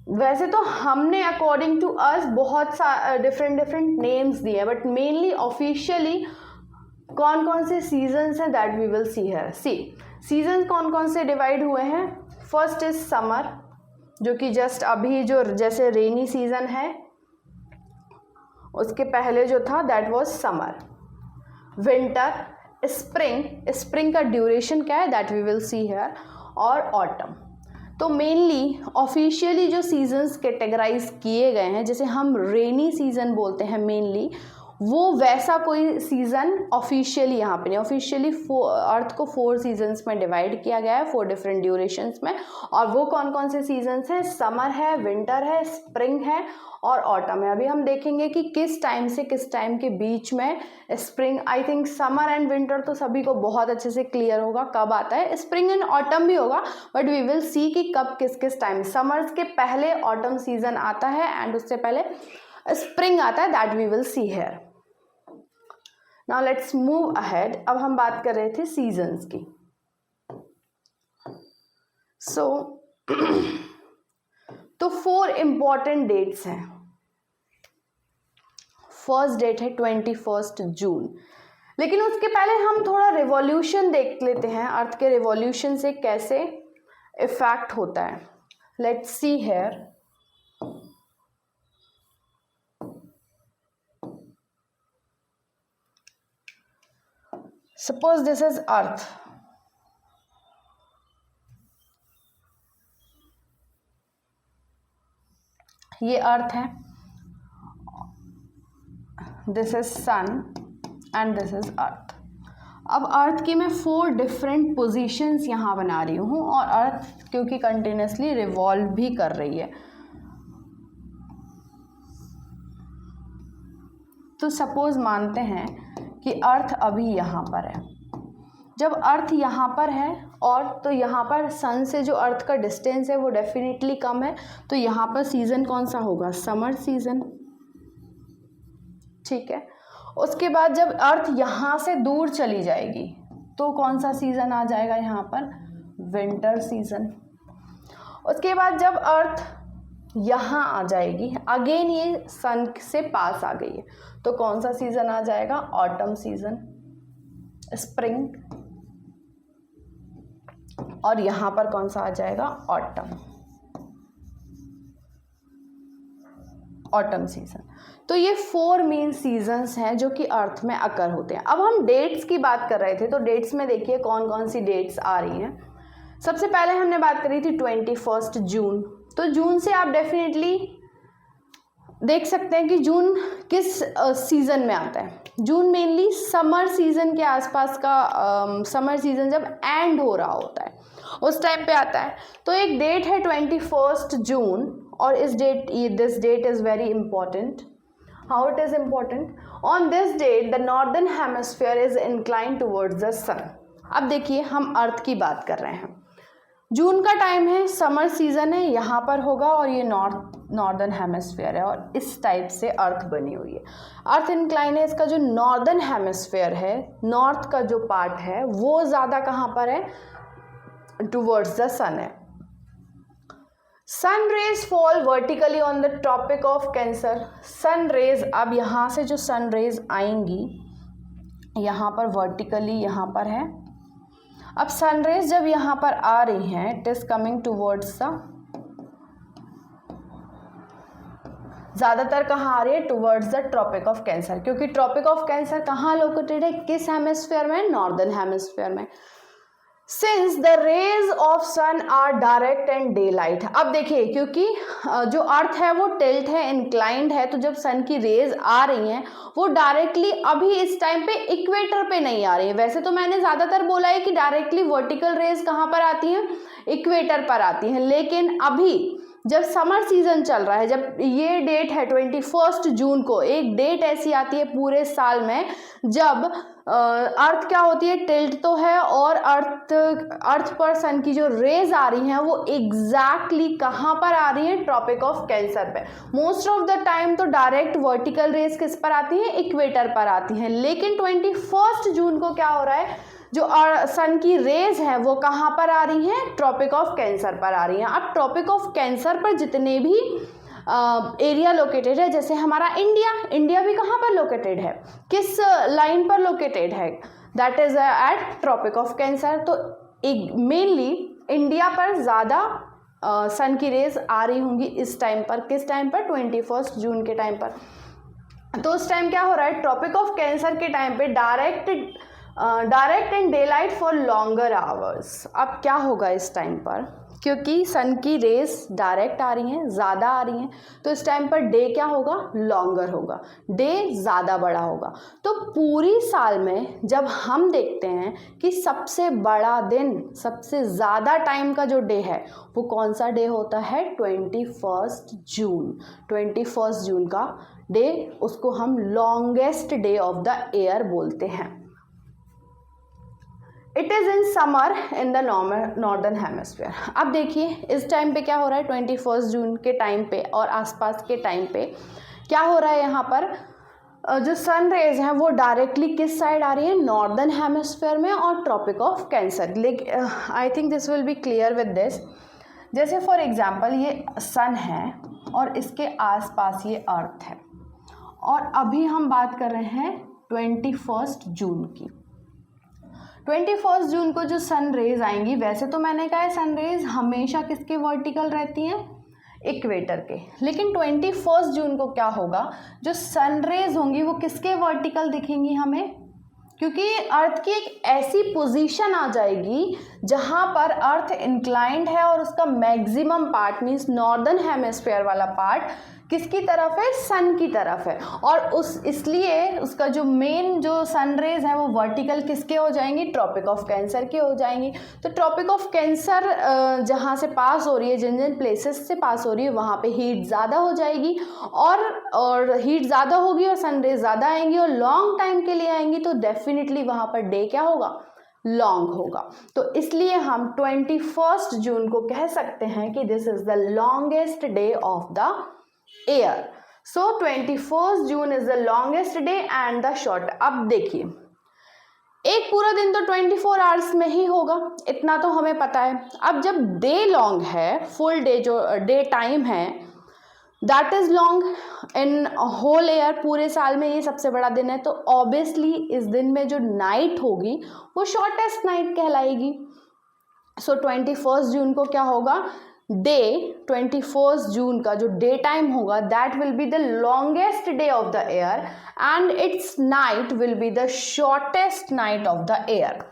वैसे तो हमने अकॉर्डिंग टू अस बहुत डिफरेंट नेम्स दिए हैं, बट मेनली ऑफिशियली कौन कौन से सीजन्स हैं that we will see here. See season कौन कौन से डिवाइड हुए हैं। फर्स्ट इज समर, जो कि जस्ट अभी जो जैसे रेनी सीजन है उसके पहले जो था that was summer. Winter, spring, spring का ड्यूरेशन क्या है that we will see here, और ऑटम। तो मेनली ऑफिशियली जो सीजन्स कैटेगराइज किए गए हैं, जैसे हम रेनी सीजन बोलते हैं मेनली, वो वैसा कोई सीज़न ऑफिशियली यहाँ पे नहीं। ऑफिशियली अर्थ को 4 सीजन्स में डिवाइड किया गया है, 4 डिफरेंट ड्यूरेशंस में। और वो कौन कौन से सीजन्स हैं, समर है, विंटर है, स्प्रिंग है और ऑटम है। अभी हम देखेंगे कि किस टाइम से किस टाइम के बीच में spring, I think summer and winter तो सभी को बहुत अच्छे से क्लियर होगा कब आता है। स्प्रिंग एंड ऑटम भी होगा, बट वी विल सी कि कब किस किस टाइम। समर्स के पहले ऑटम सीजन आता है एंड उससे पहले स्प्रिंग आता है, that we will see here. Now let's move ahead. अब हम बात कर रहे थे सीजन्स की। सो तो 4 इंपॉर्टेंट डेट्स हैं। फर्स्ट डेट है 21 जून। लेकिन उसके पहले हम थोड़ा रिवॉल्यूशन देख लेते हैं, अर्थ के रिवॉल्यूशन से कैसे इफेक्ट होता है। Let's see here. Suppose this is earth. ये अर्थ है, this is sun and this is earth. अब अर्थ की मैं 4 डिफरेंट पोजीशंस यहाँ बना रही हूँ, और अर्थ क्योंकि कंटिन्यूसली रिवॉल्व भी कर रही है, तो सपोज मानते हैं कि अर्थ अभी यहाँ पर है। जब अर्थ यहाँ पर है और तो यहाँ पर सन से जो अर्थ का डिस्टेंस है वो डेफिनेटली कम है, तो यहाँ पर सीज़न कौन सा होगा, समर सीज़न। ठीक है। उसके बाद जब अर्थ यहाँ से दूर चली जाएगी तो कौन सा सीज़न आ जाएगा यहाँ पर, विंटर सीज़न। उसके बाद जब अर्थ यहाँ आ जाएगी, अगेन ये सन से पास आ गई है, तो कौन सा सीज़न आ जाएगा, ऑटम सीज़न, स्प्रिंग। और यहाँ पर कौन सा आ जाएगा, ऑटम, ऑटम सीजन। तो ये 4 मेन सीजन्स हैं जो कि अर्थ में अकर होते हैं। अब हम डेट्स की बात कर रहे थे, तो डेट्स में देखिए कौन कौन सी डेट्स आ रही हैं। सबसे पहले हमने बात करी थी 21 जून। तो जून से आप डेफिनेटली देख सकते हैं कि जून किस सीज़न में आता है। जून मेनली समर सीज़न के आसपास का, समर सीज़न जब एंड हो रहा होता है उस टाइम पे आता है। तो एक डेट है 21 जून, और इस date, this date is very important. How it is important, on this date the northern hemisphere is incline towards the sun. अब देखिए हम अर्थ की बात कर रहे हैं, जून का टाइम है, समर सीज़न है, यहाँ पर होगा, और ये नॉर्दर्न हेमिस्फीयर है, और इस टाइप से अर्थ बनी हुई है। अर्थ इंक्लाइन है, इसका जो नॉर्दर्न हेमिस्फीयर है, नॉर्थ का जो पार्ट है वो ज़्यादा कहाँ पर है, टुवर्ड्स द सन है। Sun rays fall vertically on the Tropic of Cancer. Sun rays, अब यहाँ से जो सन रेज आएंगी यहाँ पर वर्टिकली, यहाँ पर है। अब सनरेज जब यहाँ पर आ रही हैं, it is coming towards the, ज़्यादातर कहाँ आ रही है, towards the Tropic of Cancer, क्योंकि ट्रॉपिक ऑफ कैंसर कहाँ लोकेटेड है, किस हेमिस्फीयर में, नॉर्दर्न हेमिस्फीयर में। Since the rays of sun are direct and day light. अब देखिए क्योंकि जो अर्थ है वो टिल्ट है, इंक्लाइंड है, तो जब सन की रेज आ रही हैं वो डायरेक्टली अभी इस टाइम पे इक्वेटर पे नहीं आ रही है। वैसे तो मैंने ज़्यादातर बोला है कि डायरेक्टली वर्टिकल रेज कहाँ पर आती हैं, इक्वेटर पर आती हैं, लेकिन अभी जब समर सीजन चल रहा है, जब ये डेट है 21 जून को, एक डेट ऐसी आती है पूरे साल में जब अर्थ क्या होती है, टिल्ट तो है, और अर्थ पर सन की जो रेज आ रही हैं वो एग्जैक्टली कहाँ पर आ रही हैं, ट्रॉपिक ऑफ कैंसर पे। मोस्ट ऑफ द टाइम तो डायरेक्ट वर्टिकल रेज किस पर आती हैं, इक्वेटर पर आती हैं, लेकिन 21 जून को क्या हो रहा है, जो सन की रेज है वो कहाँ पर आ रही हैं, ट्रॉपिक ऑफ कैंसर पर आ रही हैं। अब ट्रॉपिक ऑफ कैंसर पर जितने भी एरिया लोकेटेड है, जैसे हमारा इंडिया भी कहाँ पर लोकेटेड है, किस लाइन पर लोकेटेड है, that is at Tropic of Cancer. तो मेनली इंडिया पर ज़्यादा सन की रेज आ रही होंगी इस टाइम पर, किस टाइम पर, 21 जून के टाइम पर। तो उस टाइम क्या हो रहा है, ट्रॉपिक ऑफ कैंसर के टाइम पे direct and day light for longer hours. अब क्या होगा इस टाइम पर, क्योंकि सन की रेज डायरेक्ट आ रही हैं, ज़्यादा आ रही हैं, तो इस टाइम पर डे क्या होगा, लॉन्गर होगा, डे ज़्यादा बड़ा होगा। तो पूरी साल में जब हम देखते हैं कि सबसे बड़ा दिन, सबसे ज़्यादा टाइम का जो डे है वो कौन सा डे होता है, 21 जून। 21 जून का डे, उसको हम longest day of the year बोलते हैं। It is in summer in the northern hemisphere. अब देखिए इस टाइम पे क्या हो रहा है, 21 जून के टाइम पे और आसपास के टाइम पे क्या हो रहा है, यहाँ पर जो सन रेज हैं वो डायरेक्टली किस साइड आ रही है, नॉर्दर्न हेमिस्फीयर में और ट्रॉपिक ऑफ कैंसर। लेकिन I think this will be clear with this. जैसे फॉर एग्जांपल ये सन है और इसके आसपास ये अर्थ है, और अभी हम बात कर रहे हैं 21 जून की। 21 जून को जो सन रेज आएंगी, वैसे तो मैंने कहा है सन रेज हमेशा किसके वर्टिकल रहती हैं, इक्वेटर के, लेकिन 21 जून को क्या होगा, जो सन रेज होंगी वो किसके वर्टिकल दिखेंगी हमें, क्योंकि अर्थ की एक ऐसी पोजीशन आ जाएगी जहां पर अर्थ इंक्लाइंड है और उसका maximum part means northern hemisphere वाला पार्ट किसकी तरफ है, सन की तरफ है, और इसलिए उसका जो मेन जो सन रेज है वो वर्टिकल किसके हो जाएंगी, ट्रॉपिक ऑफ कैंसर के हो जाएंगी। तो ट्रॉपिक ऑफ कैंसर जहाँ से पास हो रही है, जिन जिन प्लेसेस से पास हो रही है वहाँ पे हीट ज़्यादा हो जाएगी, और हीट ज़्यादा होगी और सन रेज ज़्यादा आएंगी और लॉन्ग टाइम के लिए आएंगी, तो डेफिनेटली वहाँ पर डे क्या होगा, लॉन्ग होगा। तो इसलिए हम 21 जून को कह सकते हैं कि this is the longest day of the year. So 21 June is the longest day and the short. अब देखिए एक पूरा दिन तो 24 आवर्स में ही होगा, इतना तो हमें पता है। अब जब डे लॉन्ग है, फुल डे जो डे टाइम है that is long in whole year, पूरे साल में ये सबसे बड़ा दिन है, तो ऑब्वियसली इस दिन में जो नाइट होगी वो शॉर्टेस्ट नाइट कहलाएगी। सो 21 जून को क्या होगा, डे 21 जून का जो डे टाइम होगा that will be the longest day of the year and it's night will be the shortest night of the year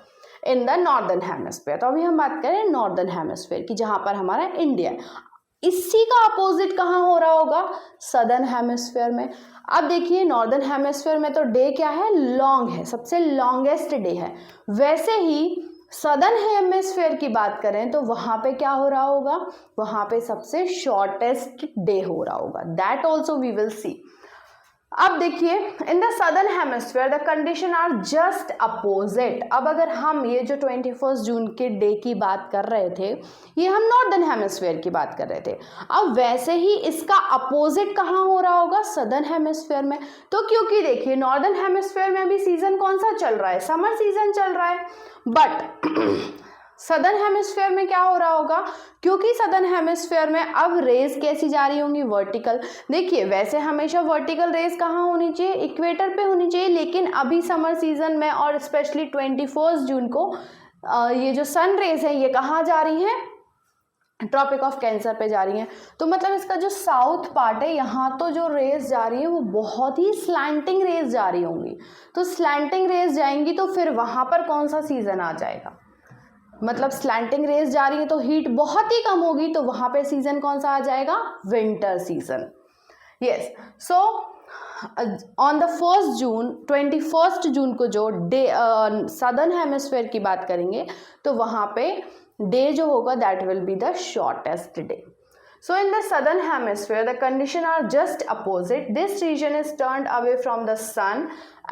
in the northern hemisphere. तो अभी हम बात करें नॉर्दर्न हेमिस्फीयर की, जहां पर हमारा इंडिया है। इसी का अपोजिट कहाँ हो रहा होगा, सदर्न हेमिस्फीयर में। अब देखिए नॉर्दर्न हेमिस्फीयर में तो डे क्या है, लॉन्ग है, सबसे लॉन्गेस्ट डे है। वैसे ही सदर्न हेमिस्फीयर की बात करें तो वहाँ पे क्या हो रहा होगा, वहाँ पे सबसे शॉर्टेस्ट डे हो रहा होगा, that also we will see. अब देखिए in the southern hemisphere the condition are just opposite. अब अगर हम ये जो 21 जून के डे की बात कर रहे थे, ये हम नॉर्दर्न हेमिस्फीयर की बात कर रहे थे। अब वैसे ही इसका अपोजिट कहाँ हो रहा होगा, सदर्न हेमिस्फीयर में। तो क्योंकि देखिए नॉर्दर्न हेमिस्फीयर में अभी सीजन कौन सा चल रहा है, समर सीजन चल रहा है, बट सदर्न हेमिस्फीयर में क्या हो रहा होगा, क्योंकि सदर्न हेमिस्फीयर में अब रेज कैसी जा रही होंगी, वर्टिकल। देखिए वैसे हमेशा वर्टिकल रेज कहाँ होनी चाहिए, इक्वेटर पे होनी चाहिए, लेकिन अभी समर सीजन में और स्पेशली 21 जून को ये जो सन रेज है ये कहाँ जा रही हैं, ट्रॉपिक ऑफ कैंसर पे जा रही हैं। तो मतलब इसका जो साउथ पार्ट है यहाँ तो जो रेज जा रही है वो बहुत ही स्लैंटिंग रेज जा रही होंगी। तो स्लैंटिंग रेज जाएंगी तो फिर वहाँ पर कौन सा सीजन आ जाएगा, मतलब स्लैंटिंग रेज जा रही है तो हीट बहुत ही कम होगी, तो वहाँ पे सीजन कौन सा आ जाएगा, winter season. Yes, so on the 21 जून को जो डे सदर्न हेमिस्फीयर की बात करेंगे तो वहाँ पे डे जो होगा that will be the shortest day. So in the southern hemisphere, the conditions are just opposite. This region is turned away from the sun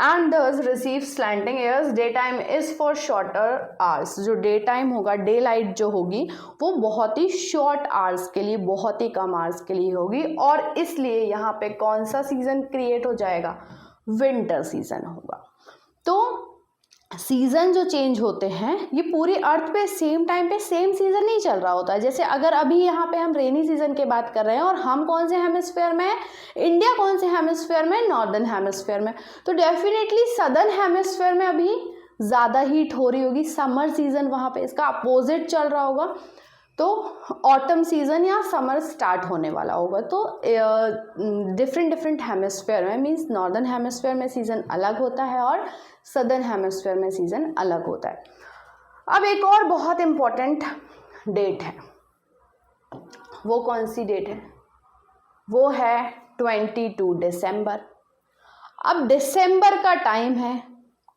and thus receives slanting airs. Daytime is for shorter hours. जो daytime होगा, daylight जो होगी वो बहुत ही short hours के लिए, बहुत ही कम hours के लिए होगी, और इसलिए यहाँ पे कौन सा season create हो जाएगा, winter season होगा। तो सीज़न जो चेंज होते हैं ये पूरी अर्थ पे सेम टाइम पे सेम सीज़न नहीं चल रहा होता है। जैसे अगर अभी यहाँ पे हम रेनी सीज़न की बात कर रहे हैं और हम कौन से हेमिस्फेयर में हैं, इंडिया कौन से हेमिस्फेयर में, नॉर्दर्न हेमिस्फेयर में, तो डेफिनेटली सदर्न हेमिस्फेयर में अभी ज़्यादा हीट हो रही होगी, समर सीज़न वहाँ पे इसका अपोजिट चल रहा होगा, तो ऑटम सीज़न या समर स्टार्ट होने वाला होगा। तो डिफरेंट हेमिस्फेयर में मीन्स नॉर्दर्न हेमिस्फेयर में सीज़न अलग होता है और सदर्न हेमिस्फेयर में सीज़न अलग होता है। अब एक और बहुत इम्पॉर्टेंट डेट है, वो कौन सी डेट है, वो है 22 दिसंबर। अब दिसंबर का टाइम है,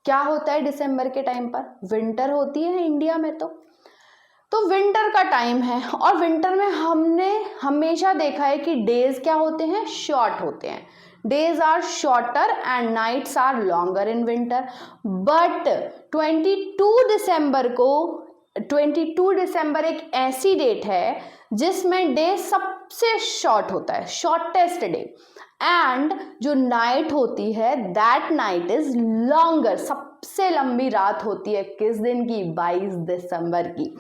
क्या होता है दिसंबर के टाइम पर, विंटर होती है इंडिया में, तो विंटर का टाइम है और विंटर में हमने हमेशा देखा है कि डेज क्या होते हैं, शॉर्ट होते हैं, days are shorter and nights are longer in winter. But 22 दिसंबर एक ऐसी डेट है जिसमें डे सबसे शॉर्ट होता है, शॉर्टेस्ट डे, एंड जो नाइट होती है दैट नाइट इज लॉन्गर, सबसे लंबी रात होती है, किस दिन की, 22 दिसंबर की।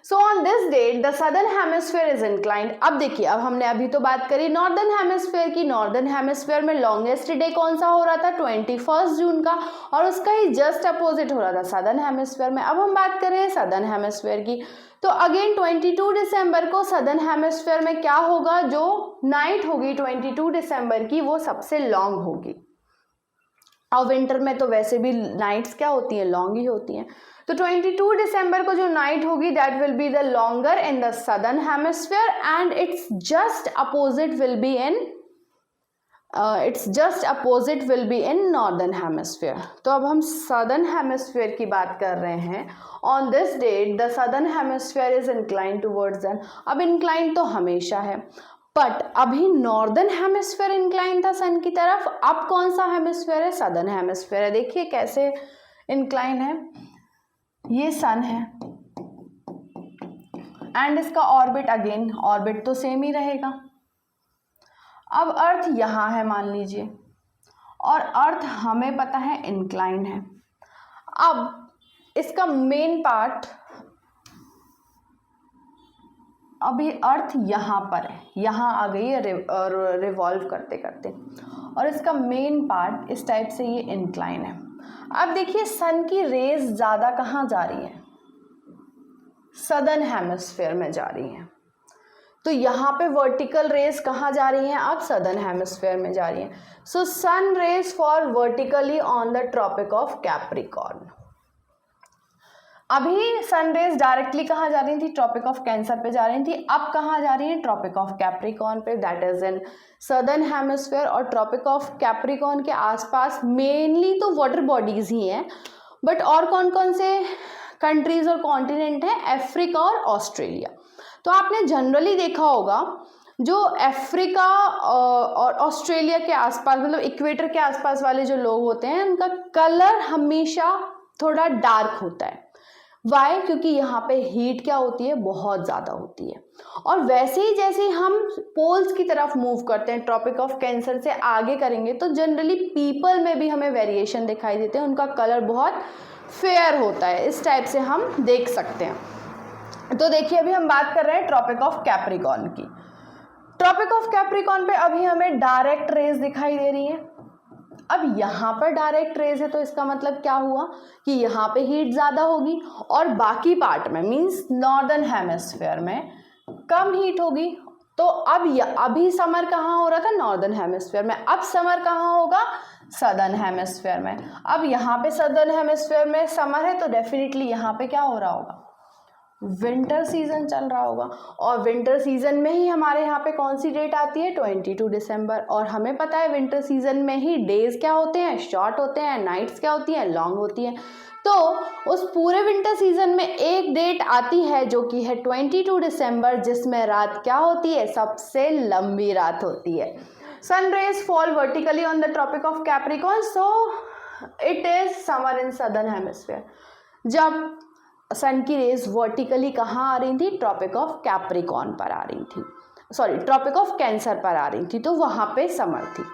So on this date the southern hemisphere is inclined. अब देखिए, अब हमने अभी तो बात करी नॉर्दर्न हेमिस्फेयर की, नॉर्दर्न हेमिस्फेयर में लॉन्गेस्ट डे कौन सा हो रहा था, 21 जून का, और उसका ही जस्ट अपोजिट हो रहा था सदर्न हेमिस्फेयर में। अब हम बात कर रहे हैं सदर्न हेमिस्फेयर की, तो अगेन 22 दिसंबर को सदर्न हेमिस्फेयर में क्या होगा, जो नाइट होगी 22 दिसंबर की वो सबसे लॉन्ग होगी, और विंटर में तो वैसे भी नाइट्स क्या होती हैं, लॉन्ग ही होती हैं। तो 22 दिसंबर को जो नाइट होगी that will be the longer in the southern hemisphere and it's just opposite will be in northern hemisphere. तो अब हम सदर्न हेमिस्फेयर की बात कर रहे हैं। On this date the southern hemisphere is incline towards sun. अब इंक्लाइन तो हमेशा है, बट अभी नॉर्दर्न हेमिस्फेयर इंक्लाइन था सन की तरफ, अब कौन सा हेमिस्फेयर है, सदर्न हेमिस्फेयर है। देखिए कैसे इंक्लाइन है, ये सन है एंड इसका ऑर्बिट, अगेन ऑर्बिट तो सेम ही रहेगा। अब अर्थ यहाँ है मान लीजिए, और अर्थ हमें पता है इंक्लाइन है। अब इसका मेन पार्ट, अभी अर्थ यहाँ पर है, यहाँ आ गई है रिवॉल्व करते करते, और इसका मेन पार्ट इस टाइप से ये इंक्लाइन है। अब देखिए सन की रेज ज़्यादा कहाँ जा रही है, सदर्न हेमिस्फेयर में जा रही हैं, तो यहाँ पे वर्टिकल रेज कहाँ जा रही हैं, अब सदर्न हेमिस्फेयर में जा रही हैं। So sun rays fall vertically on the Tropic of Capricorn. अभी सनरेज डायरेक्टली कहाँ जा रही थी, ट्रॉपिक ऑफ कैंसर पे जा रही थी, अब कहाँ जा रही है, ट्रॉपिक ऑफ कैप्रिकॉर्न पे, that is in southern hemisphere. और ट्रॉपिक ऑफ कैप्रिकॉर्न के आसपास मेनली तो वाटर बॉडीज ही हैं, बट और कौन कौन से कंट्रीज और कॉन्टिनेंट हैं, अफ्रीका और ऑस्ट्रेलिया। तो आपने जनरली देखा होगा जो अफ्रीका और ऑस्ट्रेलिया के आसपास, मतलब इक्वेटर के आसपास वाले जो लोग होते हैं, उनका कलर हमेशा थोड़ा डार्क होता है। वाई? क्योंकि यहाँ पे हीट क्या होती है, बहुत ज़्यादा होती है। और वैसे ही जैसे हम पोल्स की तरफ मूव करते हैं, ट्रॉपिक ऑफ कैंसर से आगे करेंगे, तो जनरली पीपल में भी हमें वेरिएशन दिखाई देते हैं, उनका कलर बहुत फेयर होता है, इस टाइप से हम देख सकते हैं। तो देखिए अभी हम बात कर रहे हैं ट्रॉपिक ऑफ कैप्रिकॉर्न की। ट्रॉपिक ऑफ कैप्रिकॉर्न पे अभी हमें डायरेक्ट रेज दिखाई दे रही है। अब यहाँ पर डायरेक्ट रेज है, तो इसका मतलब क्या हुआ कि यहाँ पे हीट ज़्यादा होगी और बाकी पार्ट में मींस नॉर्दर्न हेमिस्फेयर में कम हीट होगी। तो अब अभी समर कहाँ हो रहा था, नॉर्दर्न हेमिस्फेयर में, अब समर कहाँ होगा, सदर्न हेमिस्फेयर में। अब यहाँ पे सदर्न हेमिस्फेयर में समर है, तो डेफिनेटली यहाँ पे क्या हो रहा होगा, विंटर सीजन चल रहा होगा। और विंटर सीजन में ही हमारे यहाँ पे कौन सी डेट आती है, 22 दिसंबर। और हमें पता है विंटर सीजन में ही डेज क्या होते हैं, शॉर्ट होते हैं, नाइट्स क्या होती हैं, लॉन्ग होती हैं। तो उस पूरे विंटर सीजन में एक डेट आती है जो कि है 22 दिसंबर, जिसमें रात क्या होती है, सबसे लंबी रात होती है। Sun rays fall vertically on the Tropic of Capricorn, so it is summer in southern hemisphere. जब सन की रेज वर्टिकली कहाँ आ रही थी, ट्रॉपिक ऑफ कैप्रिकॉर्न पर आ रही थी, सॉरी ट्रॉपिक ऑफ कैंसर पर आ रही थी, तो वहाँ पे समर थी।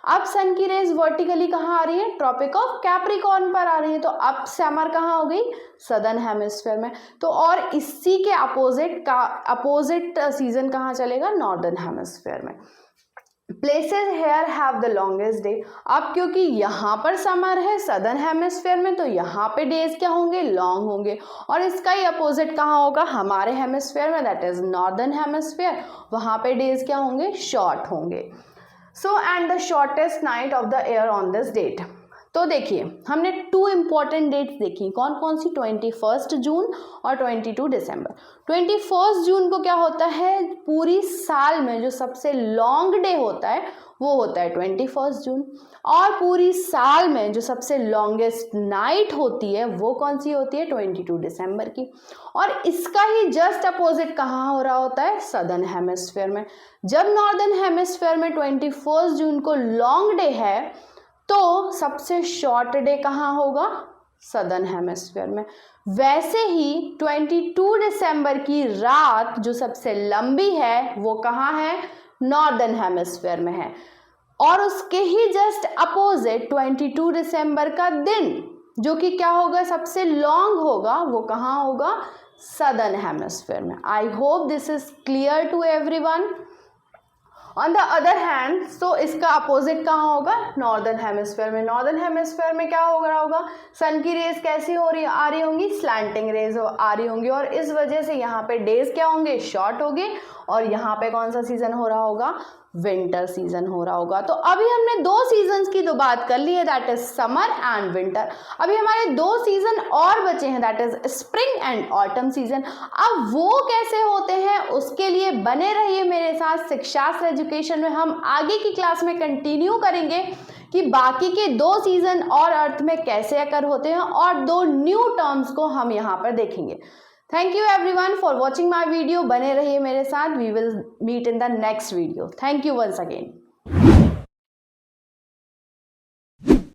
अब सन की रेज वर्टिकली कहाँ आ रही है, ट्रॉपिक ऑफ कैप्रिकॉर्न पर आ रही है, तो अब समर कहाँ हो गई, सदर्न हेमिस्फीयर में। तो और इसी के अपोजिट सीजन कहाँ चलेगा, नॉर्दर्न हेमिस्फीयर में। Places here have the longest day, अब क्योंकि यहाँ पर समर है सदर्न हेमिस्फीयर में, तो यहाँ पे डेज क्या होंगे, लॉन्ग होंगे, और इसका ही अपोजिट कहाँ होगा, हमारे हेमिस्फीयर में, दैट इज नॉर्दर्न हेमिस्फीयर, वहाँ पे डेज क्या होंगे, शॉर्ट होंगे। So and the shortest night of the year on this date. तो देखिए हमने 2 इंपॉर्टेंट डेट्स देखी, कौन कौन सी, 21 जून और 22 दिसंबर। 21 जून को क्या होता है, पूरी साल में जो सबसे लॉन्ग डे होता है वो होता है 21 जून, और पूरी साल में जो सबसे लॉन्गेस्ट नाइट होती है वो कौन सी होती है, 22 दिसंबर की। और इसका ही जस्ट अपोजिट कहाँ हो रहा होता है, सदर्न हेमिस्फीयर में। जब नॉर्दर्न हेमिस्फीयर में 21 जून को लॉन्ग डे है तो सबसे शॉर्ट डे कहाँ होगा, सदर्न हेमिस्फीयर में। वैसे ही 22 दिसंबर की रात जो सबसे लंबी है वो कहाँ है, नॉर्दर्न हेमिस्फीयर में है, और उसके ही जस्ट अपोजिट 22 दिसंबर का दिन जो कि क्या होगा, सबसे लॉन्ग होगा, वो कहाँ होगा, सदर्न हेमिस्फीयर में। I hope this is clear to everyone. On the other hand, so इसका अपोजिट कहाँ होगा, नॉर्दर्न हेमिस्फीयर में। नॉर्दर्न हेमिस्फीयर में क्या हो रहा होगा, सन की रेज कैसी आ रही होंगी, स्लैंटिंग रेज आ रही होंगी, और इस वजह से यहाँ पे डेज क्या होंगे, शॉर्ट होंगे, और यहाँ पे कौन सा सीजन हो रहा होगा, विंटर सीजन हो रहा होगा। तो अभी हमने 2 सीजन्स की तो बात कर ली है, that is summer and winter. अभी हमारे 2 सीजन और बचे हैं, that is spring and autumn season. अब वो कैसे होते हैं उसके लिए बने रहिए मेरे साथ, शिक्षास्त्र एजुकेशन में हम आगे की क्लास में कंटिन्यू करेंगे कि बाकी के 2 सीजन और अर्थ में कैसे अकर होते हैं, और 2 न्यू टर्म्स को हम यहाँ पर देखेंगे। Thank you everyone for watching my video, बने रहिए मेरे साथ, we will meet in the next video. Thank you once again.